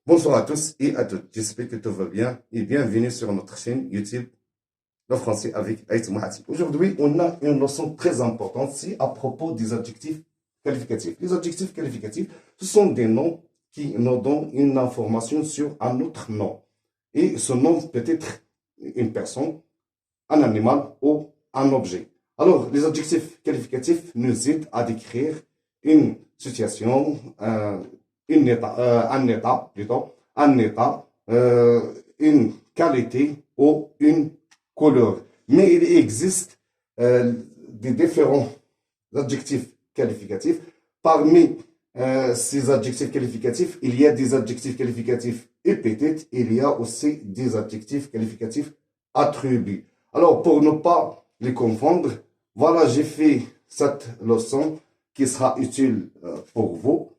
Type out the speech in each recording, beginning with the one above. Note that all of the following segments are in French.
Bonsoir à tous et à toutes. J'espère que tout va bien et bienvenue sur notre chaîne YouTube Le Français avec Aït Mouhati. Aujourd'hui, on a une leçon très importante, c'est à propos des adjectifs qualificatifs. Les adjectifs qualificatifs, ce sont des noms qui nous donnent une information sur un autre nom. Et ce nom peut être une personne, un animal ou un objet. Alors, les adjectifs qualificatifs nous aident à décrire une situation, un état, une qualité ou une couleur. Mais il existe des différents adjectifs qualificatifs. Parmi ces adjectifs qualificatifs, il y a des adjectifs qualificatifs épithètes, il y a aussi des adjectifs qualificatifs attributs. Alors, pour ne pas les confondre, voilà, j'ai fait cette leçon qui sera utile pour vous.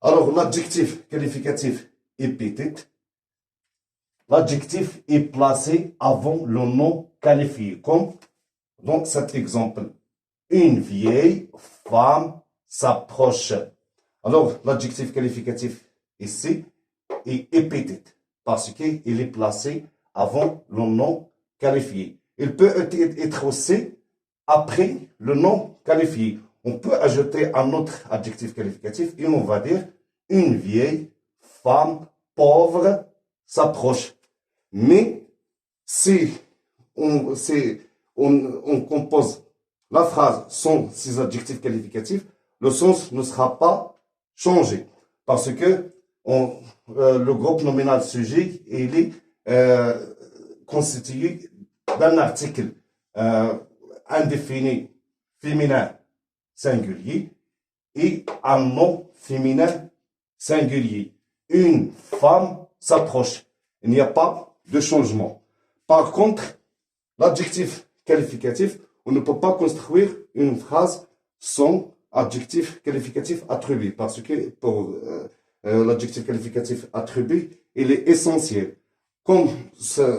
Alors, l'adjectif qualificatif épithète, l'adjectif est placé avant le nom qualifié, comme dans cet exemple. Une vieille femme s'approche. Alors, l'adjectif qualificatif ici est épithète parce qu'il est placé avant le nom qualifié. Il peut être aussi après le nom qualifié. On peut ajouter un autre adjectif qualificatif et on va dire une vieille femme pauvre s'approche. Mais si on compose la phrase sans ces adjectifs qualificatifs, le sens ne sera pas changé parce que le groupe nominal sujet il est constitué d'un article indéfini féminin singulier et un nom féminin singulier. Une femme s'approche. Il n'y a pas de changement. Par contre, l'adjectif qualificatif, on ne peut pas construire une phrase sans adjectif qualificatif attribué parce que pour l'adjectif qualificatif attribué, il est essentiel. Comme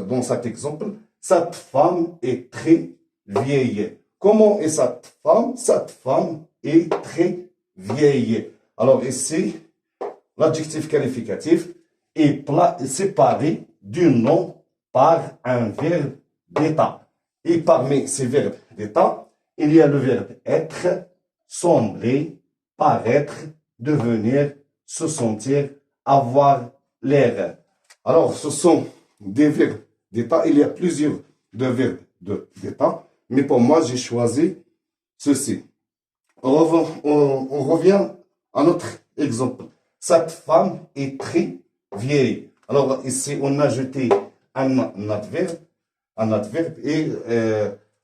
dans cet exemple, cette femme est très vieille. Comment est cette femme? Cette femme est très vieille. Alors ici, l'adjectif qualificatif est séparé du nom par un verbe d'état. Et parmi ces verbes d'état, il y a le verbe être, sembler, paraître, devenir, se sentir, avoir l'air. Alors, ce sont des verbes d'état. Il y a plusieurs verbes d'état. Mais pour moi, j'ai choisi ceci. On revient à notre exemple. Cette femme est très vieille. Alors ici, on a ajouté un adverbe et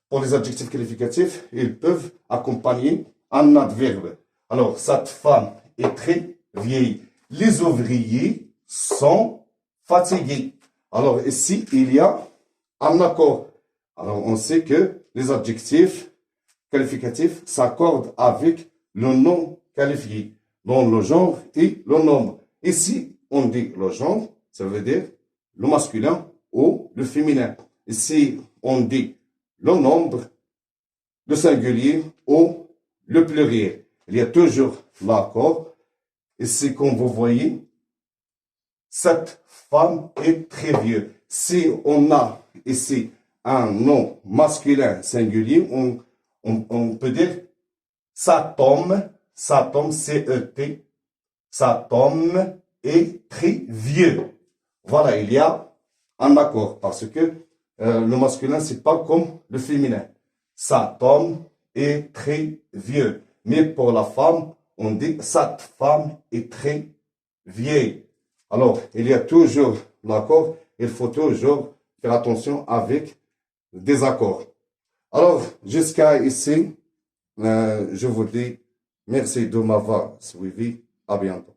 pour les adjectifs qualificatifs, ils peuvent accompagner un adverbe. Alors, cette femme est très vieille. Les ouvriers sont fatigués. Alors ici, il y a un accord. Alors, on sait que les adjectifs qualificatifs s'accordent avec le nom qualifié dans le genre et le nombre. Ici, on dit le genre, ça veut dire le masculin ou le féminin. Ici, on dit le nombre, le singulier ou le pluriel. Il y a toujours l'accord. Ici, comme vous voyez, cette femme est très vieille. Si on a ici un nom masculin singulier, on peut dire cet homme, C-E-T, cet homme est très vieux. Voilà, il y a un accord parce que le masculin, c'est pas comme le féminin. Cet homme est très vieux. Mais pour la femme, on dit cette femme est très vieille. Alors, il y a toujours l'accord. Il faut toujours faire attention avec des accords. Alors, jusqu'à ici, je vous dis merci de m'avoir suivi. À bientôt.